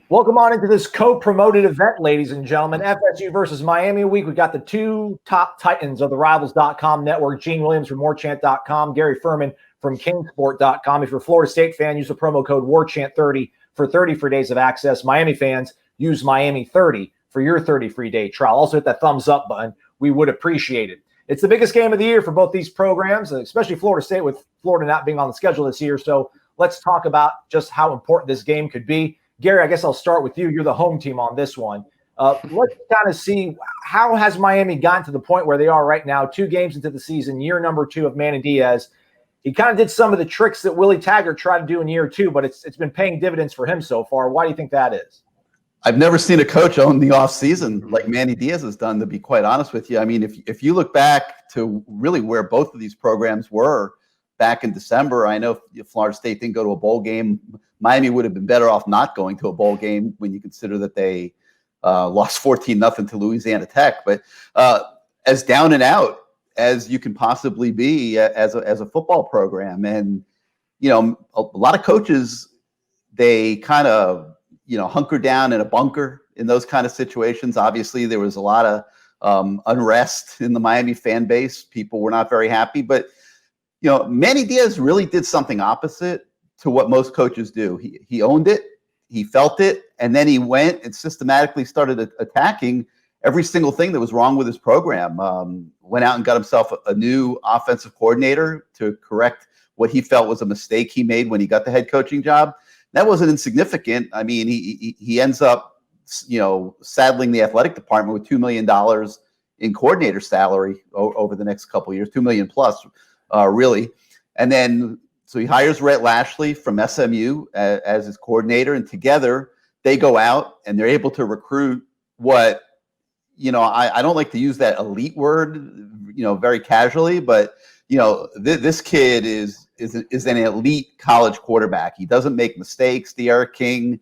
Welcome on into this co-promoted event, ladies and gentlemen. FSU versus Miami week. We've got the two top titans of the Rivals.com network, Gene Williams from Warchant.com, Gary Ferman from CaneSport.com. If you're a Florida State fan, use the promo code Warchant30 for 30 free days of access. Miami fans, use Miami30 for your 30 free day trial. Also hit that thumbs up button. We would appreciate it. It's the biggest game of the year for both these programs, especially Florida State with Florida not being on the schedule this year. So let's talk about just how important this game could be. Gary, I guess I'll start with you. You're the home team on this one. Let's kind of see, how has Miami gotten to the point where they are right now, 2 games into the season, year number 2 of Manny Diaz. He kind of did some of the tricks that Willie Taggart tried to do in year 2, but it's been paying dividends for him so far. Why do you think that is? I've never seen a coach own the offseason like Manny Diaz has done, to be quite honest with you. I mean, if you look back to really where both of these programs were back in December, I know if Florida State didn't go to a bowl game, Miami would have been better off not going to a bowl game when you consider that they lost 14-0 to Louisiana Tech. But as down and out as you can possibly be as a football program. And, you know, a lot of coaches, they kind of, hunker down in a bunker in those kind of situations. Obviously, there was a lot of unrest in the Miami fan base. People were not very happy. But, Manny Diaz really did something opposite to what most coaches do. He owned it, he felt it, and then he went and systematically started attacking every single thing that was wrong with his program. Went out and got himself a new offensive coordinator to correct what he felt was a mistake he made when he got the head coaching job. That wasn't insignificant. I mean, he ends up, saddling the athletic department with $2 million in coordinator salary over the next couple of years, $2 million plus, really. And then, so he hires Lashley from SMU as his coordinator, and together they go out and they're able to recruit what, I don't like to use that elite word, very casually, but this kid is an elite college quarterback. He doesn't make mistakes. D'Eriq King,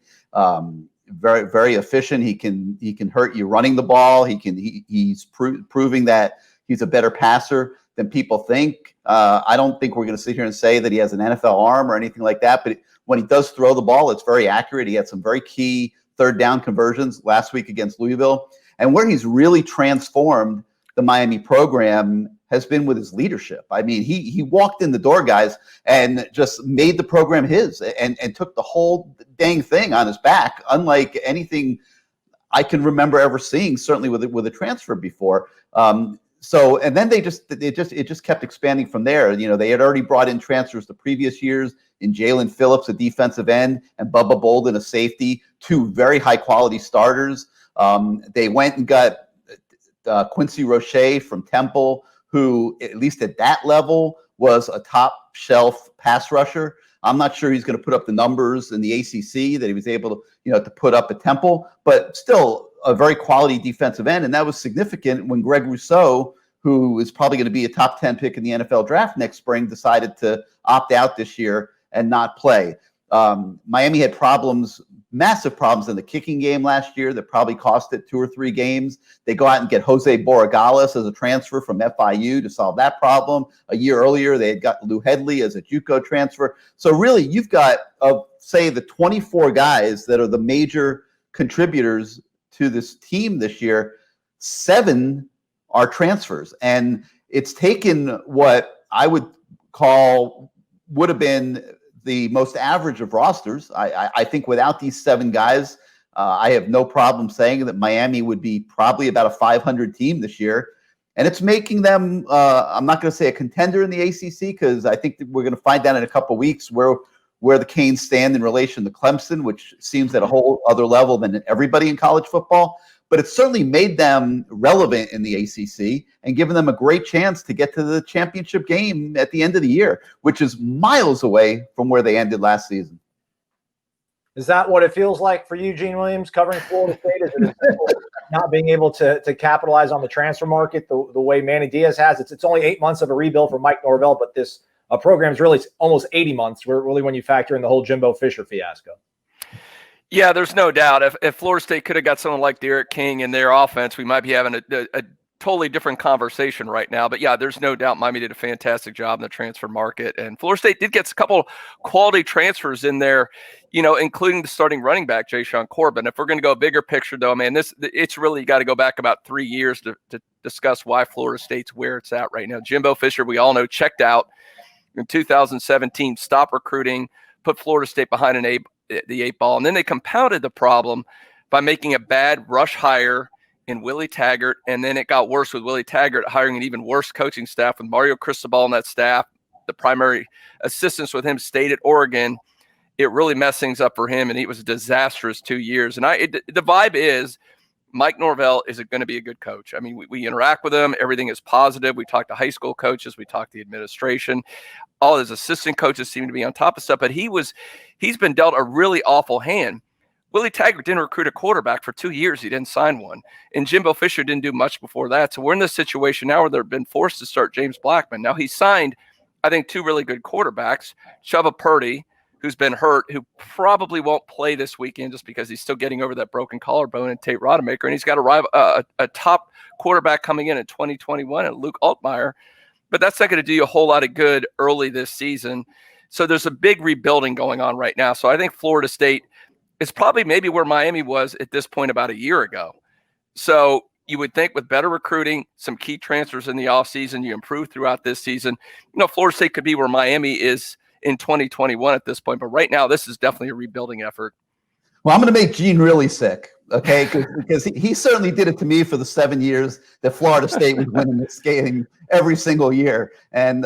very, very efficient. He can hurt you running the ball. He's proving that he's a better passer than people think. I don't think we're going to sit here and say that he has an NFL arm or anything like that, but when he does throw the ball, it's very accurate. He had some very key third down conversions last week against Louisville. And where he's really transformed the Miami program has been with his leadership. I mean, he walked in the door, guys, and just made the program his and took the whole dang thing on his back, unlike anything I can remember ever seeing, certainly with a transfer before. So, and then it just kept expanding from there. They had already brought in transfers the previous years in Jalen Phillips, a defensive end, and Bubba Bolden, a safety, 2 very high quality starters. They went and got Quincy Roche from Temple, who, at least at that level, was a top shelf pass rusher. I'm not sure he's going to put up the numbers in the ACC that he was able to, to put up at Temple, but still a very quality defensive end. And that was significant when Greg Rousseau, who is probably going to be a top 10 pick in the NFL draft next spring, decided to opt out this year and not play. Miami had massive problems in the kicking game last year that probably cost it 2 or 3 games. They go out and get Jose Borregales as a transfer from FIU to solve that problem. A year earlier, they had got Lou Headley as a JUCO transfer. So really, you've got, say, the 24 guys that are the major contributors to this team this year, 7 are transfers. And it's taken what I would have been the most average of rosters. I think without these 7 guys, I have no problem saying that Miami would be probably about a 500 team this year. And it's making them, I'm not going to say a contender in the ACC, because I think that we're going to find out in a couple of weeks where the Canes stand in relation to Clemson, which seems at a whole other level than everybody in college football. But it's certainly made them relevant in the ACC and given them a great chance to get to the championship game at the end of the year, which is miles away from where they ended last season. Is that what it feels like for you, Gene Williams, covering Florida State? Is it not being able to capitalize on the transfer market the way Manny Diaz has? It's only 8 months of a rebuild for Mike Norvell, but this program's really almost 80 months, really, when you factor in the whole Jimbo Fisher fiasco. Yeah, there's no doubt. If Florida State could have got someone like D'Eriq King in their offense, we might be having a totally different conversation right now. But yeah, there's no doubt Miami did a fantastic job in the transfer market, and Florida State did get a couple quality transfers in there, including the starting running back, Ja'Shawn Corbin. If we're going to go bigger picture, though, man, it's really got to go back about 3 years to discuss why Florida State's where it's at right now. Jimbo Fisher, we all know, checked out in 2017, stopped recruiting, put Florida State behind the 8 ball, and then they compounded the problem by making a bad rush hire in Willie Taggart, and then it got worse with Willie Taggart hiring an even worse coaching staff with Mario Cristobal on that staff. The primary assistants with him stayed at Oregon. It really messed things up for him, and it was a disastrous 2 years. And the vibe is Mike Norvell is going to be a good coach. I mean, we interact with him. Everything is positive. We talk to high school coaches. We talk to the administration. All his assistant coaches seem to be on top of stuff, but he's been dealt a really awful hand. Willie Taggart didn't recruit a quarterback for 2 years. He didn't sign one. And Jimbo Fisher didn't do much before that. So we're in this situation now where they've been forced to start James Blackman. Now, he signed, I think, 2 really good quarterbacks. Chubba Purdy, who's been hurt, who probably won't play this weekend just because he's still getting over that broken collarbone, and Tate Rodemaker. And he's got a top quarterback coming in 2021 and Luke Altmaier. But that's not going to do you a whole lot of good early this season. So there's a big rebuilding going on right now. So I think Florida State is probably maybe where Miami was at this point about a year ago. So you would think with better recruiting, some key transfers in the offseason, you improve throughout this season. Florida State could be where Miami is in 2021 at this point. But right now, this is definitely a rebuilding effort. Well, I'm going to make Gene really sick, okay? Because he certainly did it to me for the 7 years that Florida State was winning this game every single year. And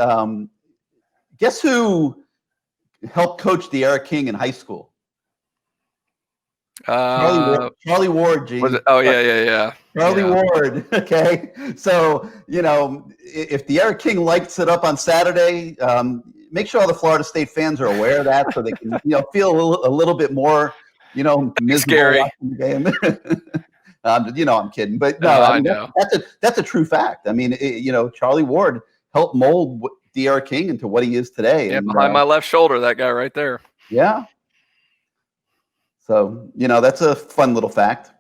guess who helped coach De'Ara King in high school? Charlie Ward, Gene. Was it? Oh, yeah. Charlie Ward, okay? So, if De'Ara King lights it up on Saturday, make sure all the Florida State fans are aware of that so they can, feel a little bit more, miserable scary watching the game. I'm kidding. But no, I know. That's a true fact. I mean, Charlie Ward helped mold De'Ara King into what he is today. Yeah, behind my left shoulder, that guy right there. Yeah. So, that's a fun little fact.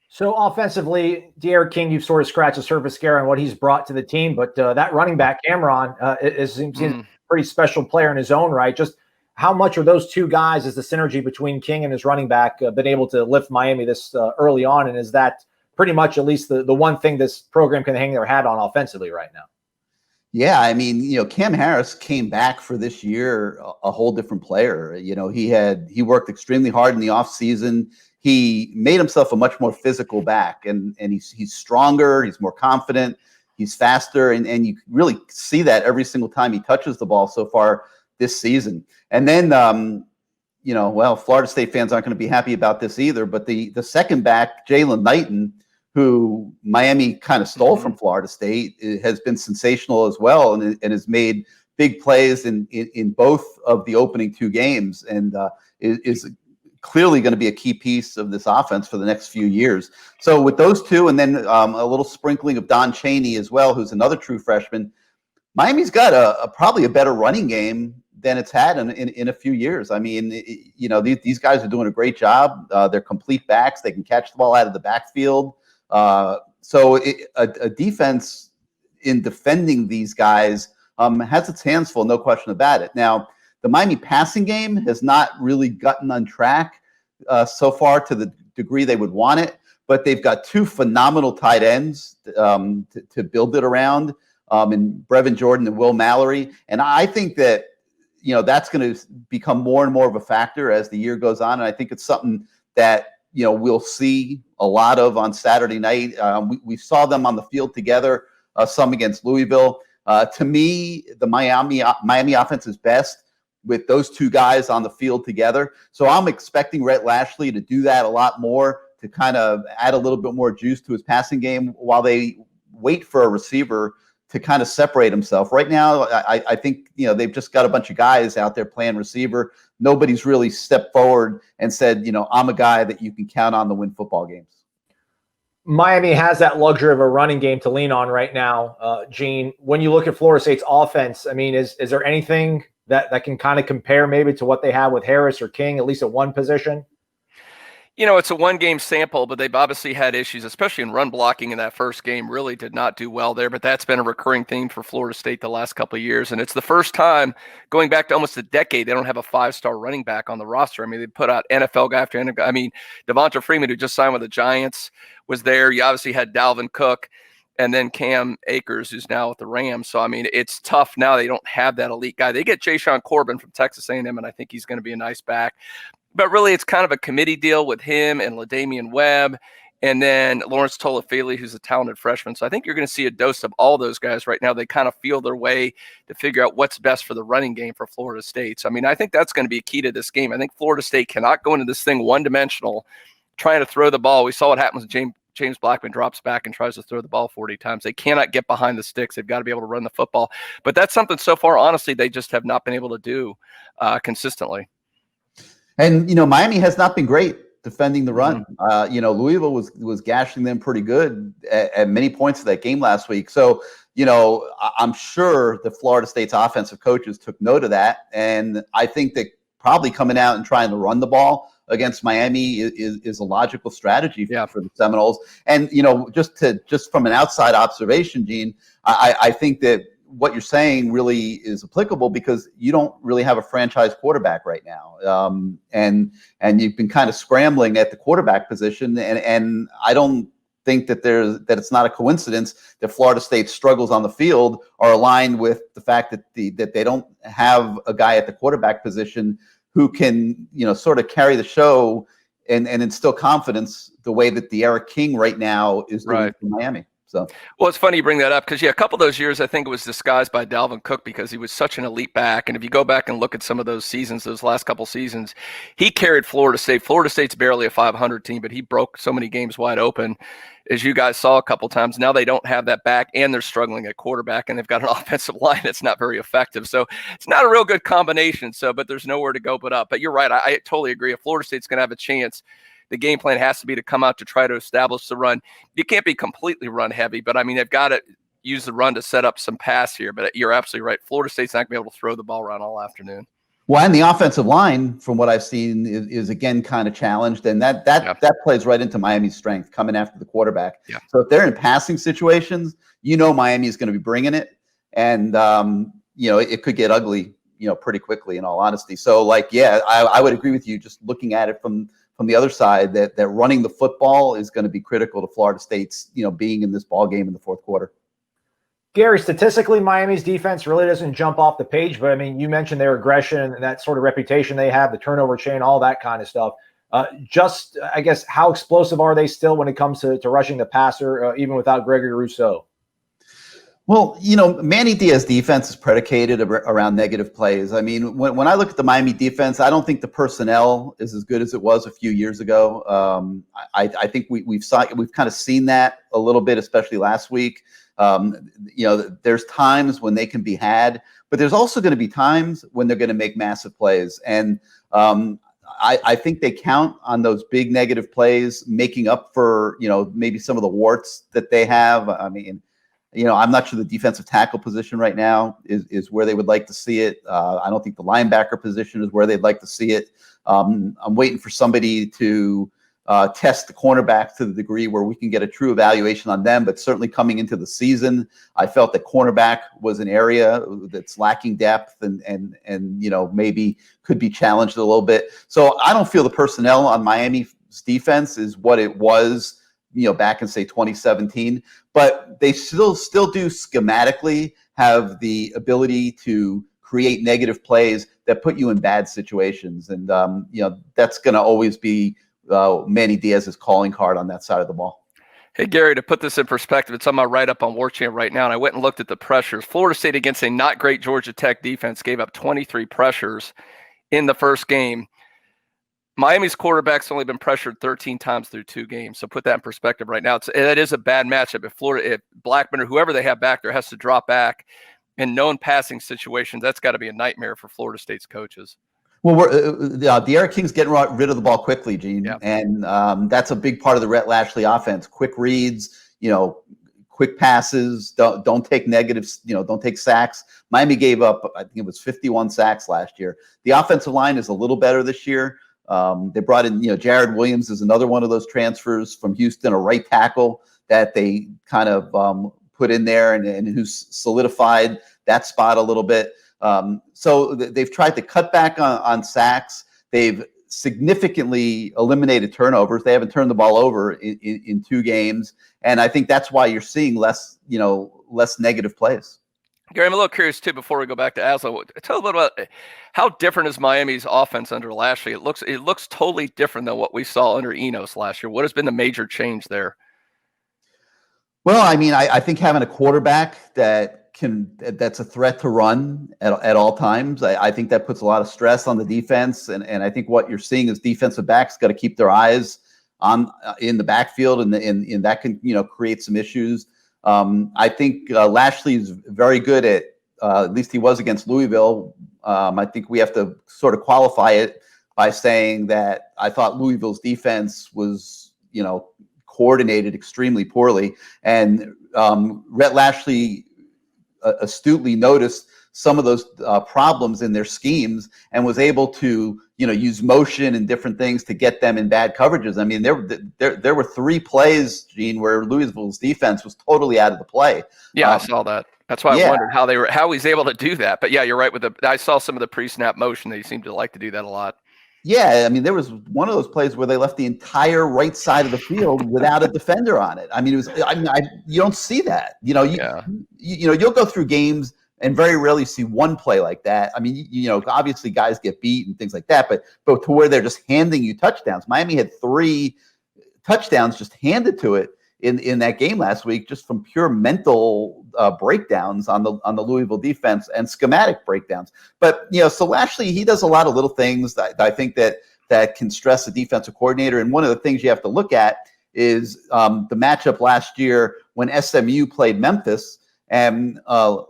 So offensively, De'Ara King, you've sort of scratched the surface scare on what he's brought to the team, but that running back, Cameron, seems a pretty special player in his own right. Just how much are those two guys, is the synergy between King and his running back been able to lift Miami this early on? And is that pretty much at least the one thing this program can hang their hat on offensively right now? Yeah, I mean, Cam Harris came back for this year a whole different player. He worked extremely hard in the offseason. He made himself a much more physical back, and he's stronger, he's more confident, he's faster, and you really see that every single time he touches the ball so far this season. And then, Florida State fans aren't going to be happy about this either, but the second back, Jalen Knighton, who Miami kind of stole from Florida State, has been sensational as well, and has made big plays in both of the opening 2 games, and is clearly going to be a key piece of this offense for the next few years. So with those two, and then a little sprinkling of Don Chaney as well, who's another true freshman, Miami's got probably a better running game than it's had in a few years. I mean, these guys are doing a great job. They're complete backs. They can catch the ball out of the backfield. So a defense in defending these guys has its hands full, no question about it. Now, the Miami passing game has not really gotten on track so far to the degree they would want it, but they've got 2 phenomenal tight ends to build it around, in Brevin Jordan and Will Mallory. And I think that, that's going to become more and more of a factor as the year goes on. And I think it's something that, we'll see a lot of on Saturday night. We saw them on the field together, some against Louisville. To me, the Miami offense is best with those 2 guys on the field together. So I'm expecting Rhett Lashley to do that a lot more, to kind of add a little bit more juice to his passing game while they wait for a receiver to kind of separate himself. Right now, I think, they've just got a bunch of guys out there playing receiver. Nobody's really stepped forward and said, I'm a guy that you can count on to win football games. Miami has that luxury of a running game to lean on right now, Gene. When you look at Florida State's offense, I mean, is there anything that can kind of compare maybe to what they have with Harris or King, at least at one position? It's a one-game sample, but they've obviously had issues, especially in run blocking in that first game. Really did not do well there, but that's been a recurring theme for Florida State the last couple of years. And it's the first time going back to almost a decade they don't have a 5-star running back on the roster. I mean, they put out NFL guy after NFL. I mean, Devonta Freeman, who just signed with the Giants, was there. You obviously had Dalvin Cook and then Cam Akers, who's now with the Rams. So, I mean, it's tough now. They don't have that elite guy. They get Jashaun Corbin from Texas A&M, and I think he's going to be a nice back. But really, it's kind of a committee deal with him and LaDamian Webb and then Lawrence Tolafili, who's a talented freshman. So I think you're going to see a dose of all those guys right now. They kind of feel their way to figure out what's best for the running game for Florida State. So, I mean, I think that's going to be key to this game. I think Florida State cannot go into this thing one-dimensional, trying to throw the ball. We saw what happens when James Blackman drops back and tries to throw the ball 40 times. They cannot get behind the sticks. They've got to be able to run the football. But that's something so far, honestly, they just have not been able to do consistently. And, Miami has not been great defending the run. Louisville was gashing them pretty good at many points of that game last week. So, I'm sure the Florida State's offensive coaches took note of that. And I think that probably coming out and trying to run the ball against Miami is a logical strategy for the Seminoles. And, just from an outside observation, Gene, I think that what you're saying really is applicable because you don't really have a franchise quarterback right now. And you've been kind of scrambling at the quarterback position. And I don't think that it's not a coincidence that Florida State's struggles on the field are aligned with the fact that that they don't have a guy at the quarterback position who can, sort of carry the show and instill confidence the way that the Eric King right now is doing for Miami. So, well, it's funny you bring that up because, a couple of those years, I think it was disguised by Dalvin Cook because he was such an elite back. And if you go back and look at some of those seasons, those last couple seasons, he carried Florida State. Florida State's barely a 500 team, but he broke so many games wide open, as you guys saw a couple times. Now they don't have that back, and they're struggling at quarterback, and they've got an offensive line that's not very effective. So it's not a real good combination. But there's nowhere to go but up. But you're right. I totally agree. If Florida State's going to have a chance, the game plan has to be to come out to try to establish the run. You can't be completely run heavy, but I mean, they've got to use the run to set up some pass here. But you're absolutely right. Florida State's not going to be able to throw the ball around all afternoon. Well, and the offensive line, from what I've seen, is again kind of challenged, and that plays right into Miami's strength, coming after the quarterback. Yeah. So if they're in passing situations, Miami is going to be bringing it, and it could get ugly, pretty quickly. In all honesty, so I would agree with you. Just looking at it from the other side, that running the football is going to be critical to Florida State's being in this ball game in the fourth quarter. Gary, statistically, Miami's defense really doesn't jump off the page, but I mean, you mentioned their aggression and that sort of reputation they have, the turnover chain, all that kind of stuff. I guess, how explosive are they still when it comes to rushing the passer, even without Gregory Rousseau? Well, Manny Diaz defense is predicated around negative plays. I mean, when I look at the Miami defense, I don't think the personnel is as good as it was a few years ago. I think we've kind of seen that a little bit, especially last week. There's times when they can be had, but there's also going to be times when they're going to make massive plays. And I think they count on those big negative plays making up for, maybe some of the warts that they have. I mean, I'm not sure the defensive tackle position right now is where they would like to see it. I don't think the linebacker position is where they'd like to see it. I'm waiting for somebody to test the cornerback to the degree where we can get a true evaluation on them. But certainly coming into the season, I felt that cornerback was an area that's lacking depth and maybe could be challenged a little bit. So I don't feel the personnel on Miami's defense is what it was, back in say 2017, but they still do schematically have the ability to create negative plays that put you in bad situations. And, that's going to always be Manny Diaz's calling card on that side of the ball. Hey, Gary, to put this in perspective, it's on my write-up on Warchant right now, and I went and looked at the pressures. Florida State against a not great Georgia Tech defense gave up 23 pressures in the first game. Miami's quarterback's only been pressured 13 times through 2 games. So put that in perspective right now. That is a bad matchup. If Blackman or whoever they have back there has to drop back in known passing situations, that's got to be a nightmare for Florida State's coaches. Well, the Eric King's getting rid of the ball quickly, Gene, and that's a big part of the Rhett Lashley offense. Quick reads, quick passes. Don't take negatives. Don't take sacks. Miami gave up, I think it was 51 sacks last year. The offensive line is a little better this year. They brought in, Jared Williams is another one of those transfers from Houston, a right tackle that they kind of put in there and who's solidified that spot a little bit. So they've tried to cut back on sacks. They've significantly eliminated turnovers. They haven't turned the ball over in 2 games. And I think that's why you're seeing less negative plays. Gary, I'm a little curious too, before we go back to Aslo, tell a little about how different is Miami's offense under Lashley. It looks totally different than what we saw under Enos last year. What has been the major change there? Well, I mean, I think having a quarterback that's a threat to run at all times, I think that puts a lot of stress on the defense. And I think what you're seeing is defensive backs got to keep their eyes in the backfield, and that can, create some issues. I think Lashley is very good at least he was against Louisville. I think we have to sort of qualify it by saying that I thought Louisville's defense was, coordinated extremely poorly. And Rhett Lashley astutely noticed some of those problems in their schemes and was able to, use motion and different things to get them in bad coverages. I mean, there were 3 plays, Gene, where Louisville's defense was totally out of the play. Yeah, I saw that. That's why I wondered how he's able to do that. But yeah, you're right. I saw some of the pre-snap motion. They seem to like to do that a lot. Yeah, I mean, there was one of those plays where they left the entire right side of the field without a defender on it. I mean, you don't see that. You'll go through games and very rarely see one play like that. I mean, obviously guys get beat and things like that, but to where they're just handing you touchdowns. Miami had 3 touchdowns just handed to it in that game last week, just from pure mental breakdowns on the Louisville defense and schematic breakdowns. But so Lashley, he does a lot of little things that I think that can stress the defensive coordinator. And one of the things you have to look at is the matchup last year when SMU played Memphis. And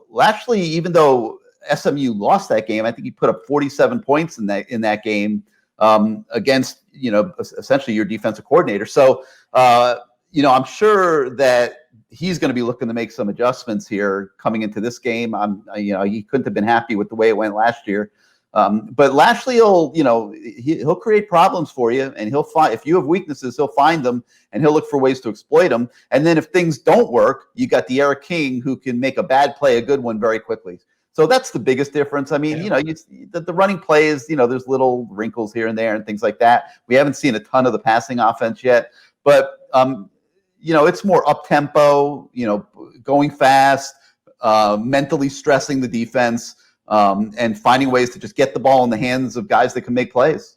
Lashley, even though SMU lost that game, I think he put up 47 points in that game against essentially your defensive coordinator. So I'm sure that he's going to be looking to make some adjustments here coming into this game. He couldn't have been happy with the way it went last year. But Lashley he'll create problems for you, and he'll find, if you have weaknesses, he'll find them and he'll look for ways to exploit them. And then if things don't work, you got the Eric King who can make a bad play a good one very quickly. So that's the biggest difference. I mean, the running plays, there's little wrinkles here and there and things like that. We haven't seen a ton of the passing offense yet, but it's more up tempo, going fast, mentally stressing the defense. And finding ways to just get the ball in the hands of guys that can make plays.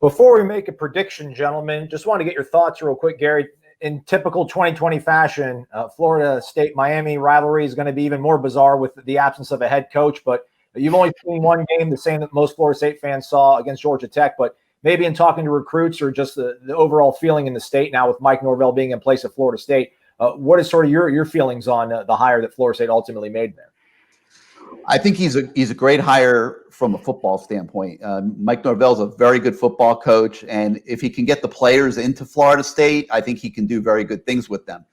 Before we make a prediction, gentlemen, just want to get your thoughts real quick, Gary. In typical 2020 fashion, Florida State-Miami rivalry is going to be even more bizarre with the absence of a head coach. But you've only seen one game, the same that most Florida State fans saw against Georgia Tech. But maybe in talking to recruits or just the overall feeling in the state now with Mike Norvell being in place at Florida State, what is sort of your feelings on the hire that Florida State ultimately made there? I think he's a great hire from a football standpoint. Mike Norvell's a very good football coach, and if he can get the players into Florida State, I think he can do very good things with them.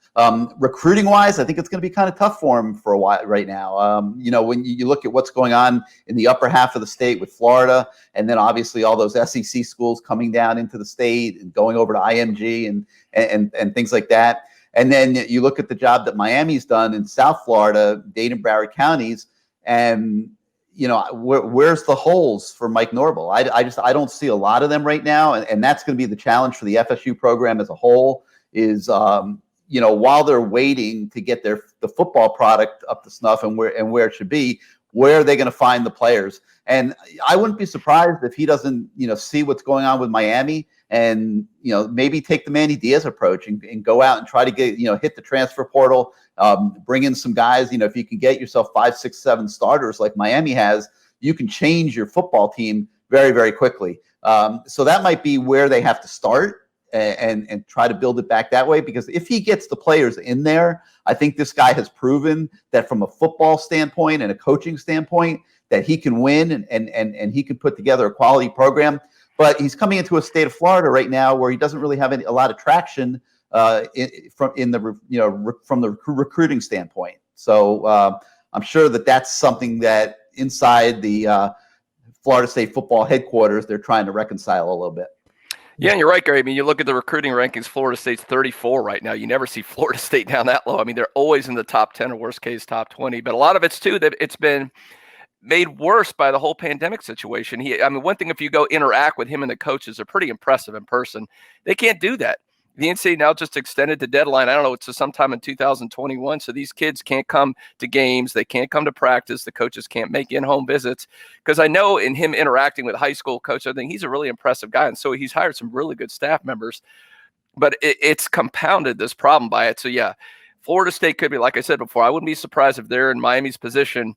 Recruiting wise, I think it's going to be kind of tough for him for a while right now. When you look at what's going on in the upper half of the state with Florida, and then obviously all those SEC schools coming down into the state and going over to IMG and things like that. And then you look at the job that Miami's done in South Florida, Dade and Broward counties. And where's the holes for Mike Norvell? I don't see a lot of them right now, and that's going to be the challenge for the FSU program as a whole. Is while they're waiting to get the football product up to snuff and where it should be, where are they going to find the players? And I wouldn't be surprised if he doesn't see what's going on with Miami and maybe take the Manny Diaz approach and go out and try to get hit the transfer portal. Bring in some guys. If you can get yourself 5, 6, 7 starters like Miami has, you can change your football team very, very quickly. So that might be where they have to start and try to build it back that way. Because if he gets the players in there, I think this guy has proven that from a football standpoint and a coaching standpoint that he can win and he can put together a quality program. But he's coming into a state of Florida right now where he doesn't really have a lot of traction from the recruiting standpoint. So I'm sure that's something that inside the Florida State football headquarters, they're trying to reconcile a little bit. Yeah, and you're right, Gary. I mean, you look at the recruiting rankings, Florida State's 34 right now. You never see Florida State down that low. I mean, they're always in the top 10 or worst case top 20. But a lot of it's too that it's been made worse by the whole pandemic situation. I mean, one thing, if you go interact with him and the coaches, are pretty impressive in person. They can't do that. The NCAA now just extended the deadline. I don't know, it's to sometime in 2021. So these kids can't come to games. They can't come to practice. The coaches can't make in-home visits. Because I know in him interacting with high school coach, I think he's a really impressive guy. And so he's hired some really good staff members. But it's compounded this problem by it. So, yeah, Florida State could be, like I said before, I wouldn't be surprised if they're in Miami's position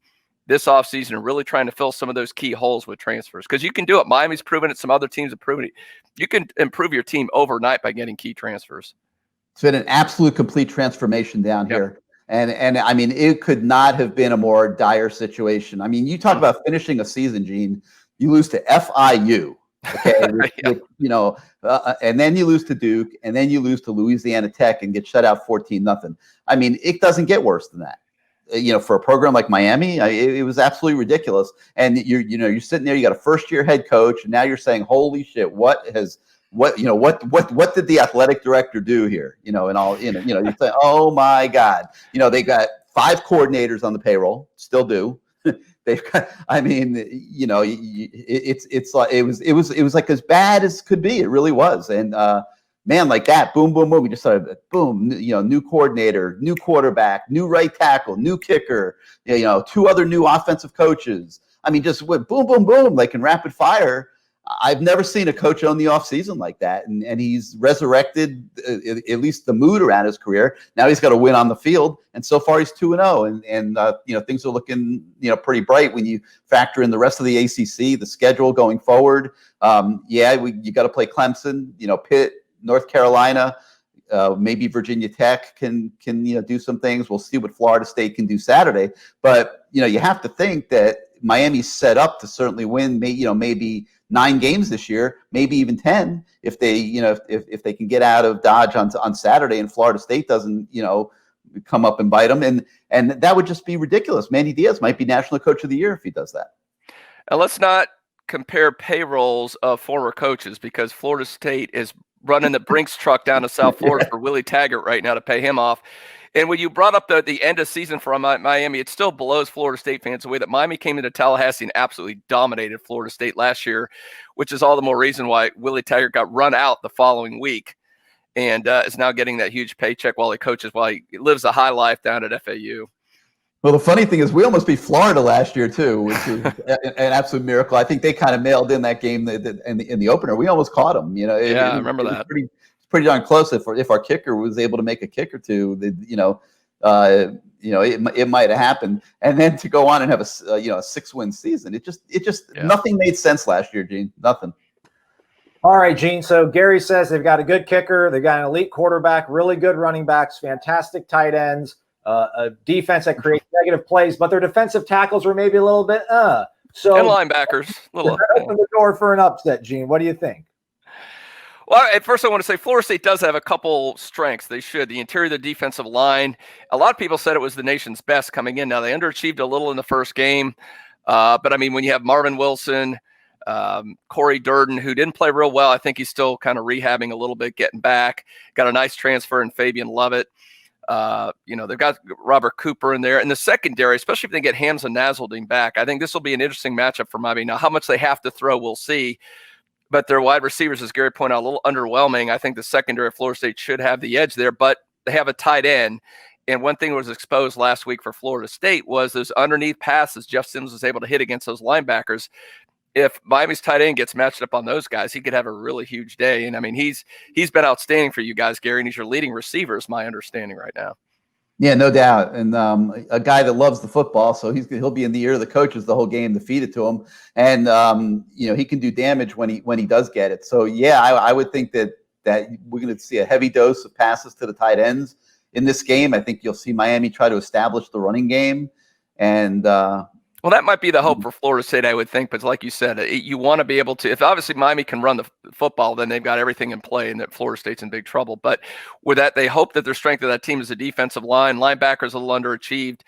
this offseason and really trying to fill some of those key holes with transfers, because you can do it. Miami's proven it. Some other teams have proven it. You can improve your team overnight by getting key transfers. It's been an absolute complete transformation down here. And I mean, it could not have been a more dire situation. I mean, you talk about finishing a season, Gene, you lose to FIU, okay, and then you lose to Duke, and then you lose to Louisiana Tech and get shut out 14-0. I mean, it doesn't get worse than that. For a program like Miami, it was absolutely ridiculous. And you're sitting there, you got a first-year head coach, and now you're saying, "Holy shit, what did the athletic director do here?" You're saying, "Oh my God!" They got 5 coordinators on the payroll, still do. They've got, I mean, it's like it was like as bad as could be. It really was, and man, like that, boom, boom, boom. We just started, boom, new coordinator, new quarterback, new right tackle, new kicker, 2 other new offensive coaches. I mean, just went boom, boom, boom, like in rapid fire. I've never seen a coach own the offseason like that. And he's resurrected at least the mood around his career. Now he's got to win on the field. And so far he's 2-0. And things are looking, pretty bright when you factor in the rest of the ACC, the schedule going forward. You got to play Clemson, Pitt, North Carolina, maybe Virginia Tech can do some things. We'll see what Florida State can do Saturday. But you have to think that Miami's set up to certainly win. Maybe 9 games this year, maybe even 10 if they if they can get out of Dodge on Saturday and Florida State doesn't come up and bite them. And that would just be ridiculous. Manny Diaz might be National Coach of the Year if he does that. And let's not compare payrolls of former coaches, because Florida State is running the Brinks truck down to South Florida for Willie Taggart right now to pay him off. And when you brought up the end of season for Miami, it still blows Florida State fans the way that Miami came into Tallahassee and absolutely dominated Florida State last year, which is all the more reason why Willie Taggart got run out the following week and is now getting that huge paycheck while he lives a high life down at FAU. Well, the funny thing is we almost beat Florida last year too, which is an absolute miracle. I think they kind of mailed in that game in the opener. We almost caught them. I remember that. It's pretty darn close. If our kicker was able to make a kick or two, it might have happened. And then to go on and have a 6-win season, it just nothing made sense last year, Gene. Nothing. All right, Gene. So Gary says they've got a good kicker, they've got an elite quarterback, really good running backs, fantastic tight ends. A defense that creates negative plays, but their defensive tackles were maybe a little bit So and linebackers. Open the door for an upset, Gene. What do you think? Well, at first I want to say Florida State does have a couple strengths. They should. The interior of the defensive line. A lot of people said it was the nation's best coming in. Now, they underachieved a little in the first game. But, I mean, when you have Marvin Wilson, Corey Durden, who didn't play real well, I think he's still kind of rehabbing a little bit, getting back. Got a nice transfer in Fabian Lovett. They've got Robert Cooper in there. And the secondary, especially if they get Hamza Nasruddin back, I think this will be an interesting matchup for Miami. Now, how much they have to throw, we'll see. But their wide receivers, as Gary pointed out, a little underwhelming. I think the secondary of Florida State should have the edge there, but they have a tight end. And one thing that was exposed last week for Florida State was those underneath passes Jeff Sims was able to hit against those linebackers. If Miami's tight end gets matched up on those guys, he could have a really huge day. And I mean, he's been outstanding for you guys, Gary, and he's your leading receiver, is my understanding right now. Yeah, no doubt. And a guy that loves the football, so he'll be in the ear of the coaches the whole game to feed it to him. And he can do damage when he does get it. So yeah, I would think that we're going to see a heavy dose of passes to the tight ends in this game. I think you'll see Miami try to establish the running game. And well, that might be the hope for Florida State, I would think. But like you said, you want to be able to, if obviously Miami can run the football, then they've got everything in play and that Florida State's in big trouble. But with that, they hope that their strength of that team is the defensive line. Linebackers a little underachieved.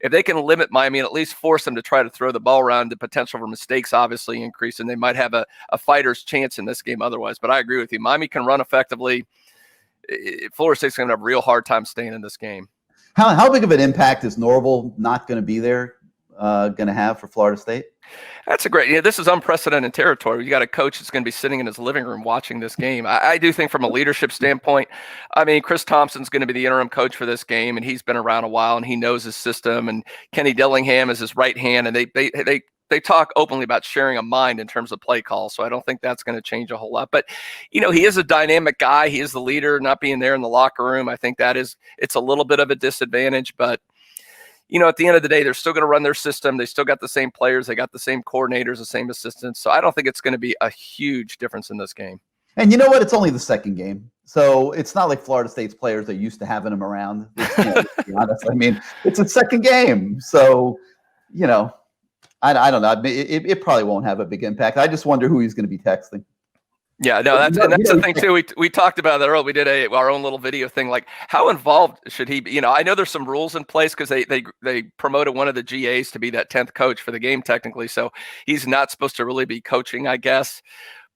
if they can limit Miami and at least force them to try to throw the ball around, the potential for mistakes obviously increase, and they might have a fighter's chance in this game otherwise. But I agree with you. Miami can run effectively. Florida State's going to have a real hard time staying in this game. How big of an impact is Norvell not going to be there going to have for Florida State? That's a great. Yeah, this is unprecedented territory. You got a coach that's going to be sitting in his living room watching this game. I do think from a leadership standpoint, I mean, Chris Thompson's going to be the interim coach for this game, and he's been around a while, and he knows his system. And Kenny Dillingham is his right hand, and they talk openly about sharing a mind in terms of play calls. So I don't think that's going to change a whole lot. But, you know, he is a dynamic guy. He is the leader. Not being there in the locker room, I think it's a little bit of a disadvantage, but. You know, at the end of the day, they're still going to run their system. They still got the same players. They got the same coordinators, the same assistants. So I don't think it's going to be a huge difference in this game. And you know what? It's only the second game. So it's not like Florida State's players are used to having them around. To be honest. I mean, it's a second game. So, you know, I don't know. It probably won't have a big impact. I just wonder who he's going to be texting. Yeah, no, that's the thing too. We talked about that earlier. We did our own little video thing. Like, how involved should he be? You know, I know there's some rules in place because they promoted one of the GAs to be that 10th coach for the game technically. So he's not supposed to really be coaching, I guess.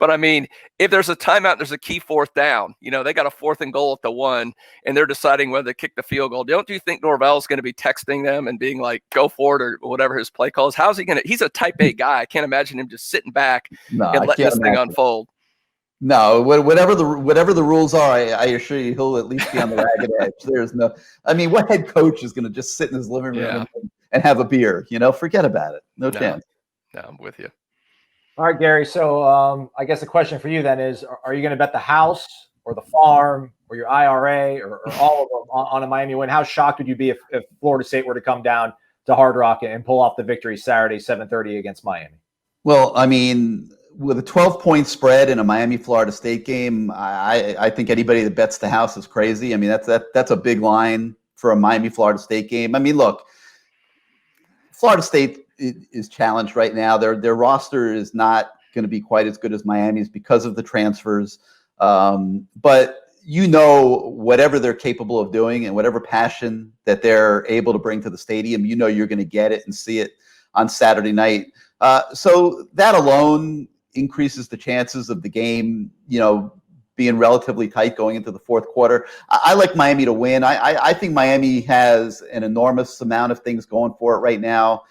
But I mean, if there's a timeout, there's a key fourth down. You know, they got a 4th and goal at the 1, and they're deciding whether to kick the field goal. Don't you think Norvell is going to be texting them and being like, "Go for it," or whatever his play call is? How's he going to? He's a Type A guy. I can't imagine him just sitting back and letting this thing unfold. No, whatever the rules are, I assure you he'll at least be on the ragged edge. There's no, I mean, what head coach is going to just sit in his living room and have a beer? You know, forget about it. No chance. No, I'm with you. All right, Gary. So I guess the question for you then is, are you going to bet the house or the farm or your IRA or all of them on a Miami win? How shocked would you be if Florida State were to come down to Hard Rock and pull off the victory Saturday, 7:30 against Miami? Well, I mean, with a 12-point spread in a Miami-Florida State game, I think anybody that bets the house is crazy. I mean, that's a big line for a Miami-Florida State game. I mean, look, Florida State is challenged right now. Their roster is not going to be quite as good as Miami's because of the transfers. But you know, whatever they're capable of doing and whatever passion that they're able to bring to the stadium, you know you're going to get it and see it on Saturday night. So that alone increases the chances of the game, you know, being relatively tight going into the fourth quarter. I like Miami to win. I think Miami has an enormous amount of things going for it right now,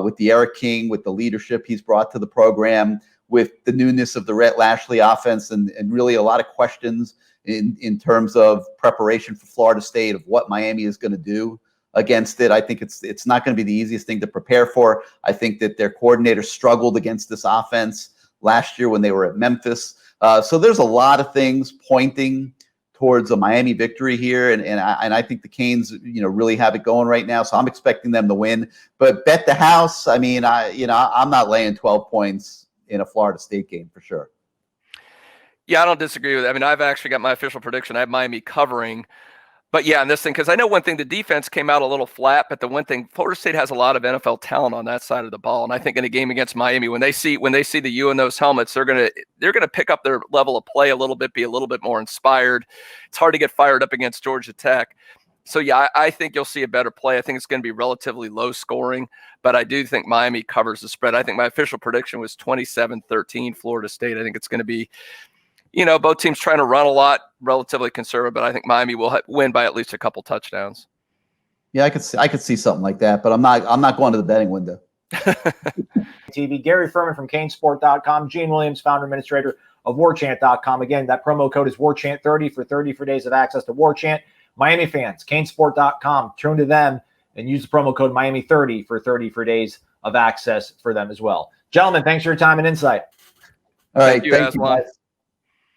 with the Eric King, with the leadership he's brought to the program, with the newness of the Lashley offense, and really a lot of questions in terms of preparation for Florida State of what Miami is going to do against it. I think it's not going to be the easiest thing to prepare for. I think that their coordinator struggled against this offense last year when they were at Memphis. So there's a lot of things pointing towards a Miami victory here, and I think the Canes, you know, really have it going right now. So I'm expecting them to win. But bet the house. I mean, I'm not laying 12 points in a Florida State game for sure. Yeah, I don't disagree with that. I mean, I've actually got my official prediction. I have Miami covering. But yeah, in this thing, because I know one thing, the defense came out a little flat, but the one thing, Florida State has a lot of NFL talent on that side of the ball, and I think in a game against Miami, when they see the U in those helmets, they're gonna pick up their level of play a little bit, be a little bit more inspired. It's hard to get fired up against Georgia Tech, so yeah, I think you'll see a better play. I think it's going to be relatively low scoring, but I do think Miami covers the spread. I think my official prediction was 27-13 Florida State. I think it's going to be, you know, both teams trying to run a lot, relatively conservative, but I think Miami will win by at least a couple touchdowns. Yeah, I could see something like that, but I'm not going to the betting window. TV. Gary Ferman from CaneSport.com. Gene Williams, founder administrator of Warchant.com. Again, that promo code is Warchant30 for 30 free days of access to Warchant. Miami fans, CaneSport.com. Turn to them and use the promo code Miami30 for 30 free days of access for them as well. Gentlemen, thanks for your time and insight. All right, thank you guys.